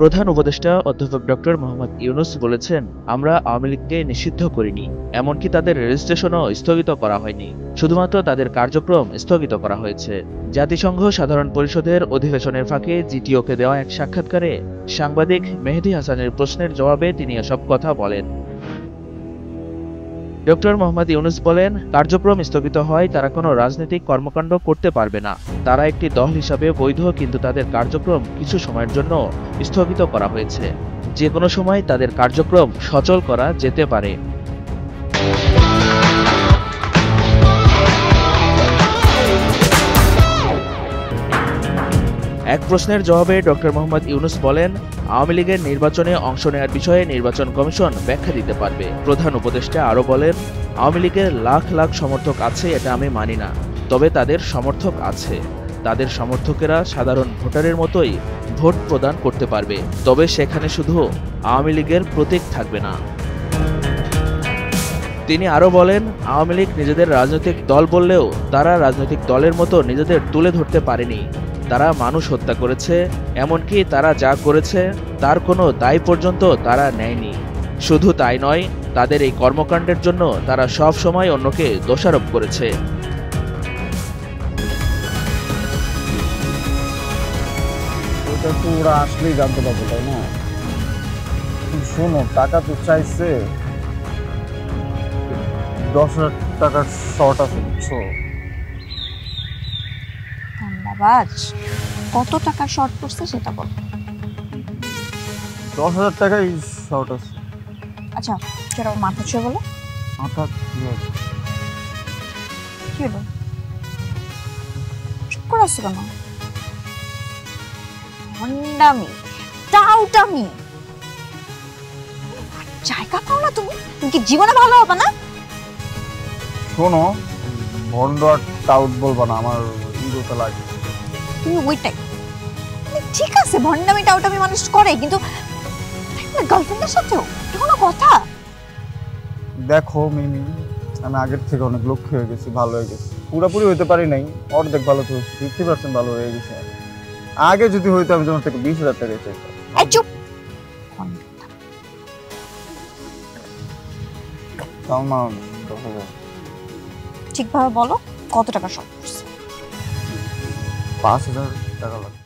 প্রধান উপদেষ্টা অধ্যাপক ডক্টর মোহাম্মদ ইউনূস বলেছেন, আমরা আওয়ামী লীগকে নিষিদ্ধ করিনি, এমনকি তাদের রেজিস্ট্রেশনও স্থগিত করা হয়নি, শুধুমাত্র তাদের কার্যক্রম স্থগিত করা হয়েছে। জাতিসংঘ সাধারণ পরিষদের অধিবেশনের ফাঁকে জিটিওকে দেওয়া এক সাক্ষাৎকারে সাংবাদিক মেহেদী হাসানের প্রশ্নের জবাবে তিনি এসব কথা বলেন। ডক্টর মোহাম্মদ ইউনূস বলেন, কার্যক্রম স্থগিত হয় তারা কোনো রাজনৈতিক কর্মকাণ্ড করতে পারবে না। তারা একটি দল হিসাবে বৈধ, কিন্তু তাদের কার্যক্রম কিছু সময়ের জন্য স্থগিত করা হয়েছে। যে কোনো সময় তাদের কার্যক্রম সচল করা যেতে পারে। এক প্রশ্নের জবাবে ডক্টর মোহাম্মদ ইউনূস বলেন, আওয়ামী লীগের নির্বাচনে অংশ নেওয়ার বিষয়ে নির্বাচন কমিশন ব্যাখ্যা দিতে পারবে। প্রধান উপদেষ্টা আরও বলেন, আওয়ামী লীগের লাখ লাখ সমর্থক আছে এটা আমি মানি না, তবে তাদের সমর্থক আছে। তাদের সমর্থকেরা সাধারণ ভোটারের মতোই ভোট প্রদান করতে পারবে, তবে সেখানে শুধু আওয়ামী লীগের প্রতীক থাকবে না। তিনি আরও বলেন, আওয়ামী লীগ নিজেদের রাজনৈতিক দল বললেও তারা রাজনৈতিক দলের মতো নিজেদের তুলে ধরতে পারেনি। তারা মানুষ হত্যা করেছে, এমনকি তারা যা করেছে তার কোনো দায় পর্যন্ত তারা নেয়নি। শুধু তাই নয়, তাদের এই কর্মকাণ্ডের জন্য তারা সব সময় অন্যকে দোষারোপ করেছে। এটা তো ওরা আসলেই জানতে পারবে, তাই না? শোনো, টাকা তো চাইছে, 10,000 টাকার শর্ট আছে, বুঝছো? ধন্যবাদ। কত টাকার শর্ট পড়ছে সেটা বল। 10,000 টাকাই শর্ট আছে। আচ্ছা, সেটা মাথা ছুঁয়ে বলো। মাথা কি হবে? কি হলো? চুপ করে আসছো কেন? ভণ্ডামি, টাউটামি, জায়গা পাও না তুমি? তুমি কি জীবনে ভালো হবে না? শোনো, ভন্ড আর টাউট বলবা না, আমার ইগোটা লাগে। তুমি ওইটাই। ঠিক আছে, ভণ্ডামি টাউটামি মানুষ করে, কিন্তু গার্লফ্রেন্ডের সাথেও কোনো কথা? দেখো মিমি, আমি আগের থেকে অনেক লক্ষ্য হয়ে গেছি, ভালো হয়ে গেছি। পুরোপুরি হইতে পারি নাই, অর্ধেক ভালো তো 50% ভালো হয়ে গেছে। আগে যদি হইতো আমি তোমার থেকে 20,000 টাকা চাইতাম। এই চুপ। তাও না, ঠিকভাবে বলো, কত টাকা শর্ট পড়ছে? 5,000 টাকা লাগবে।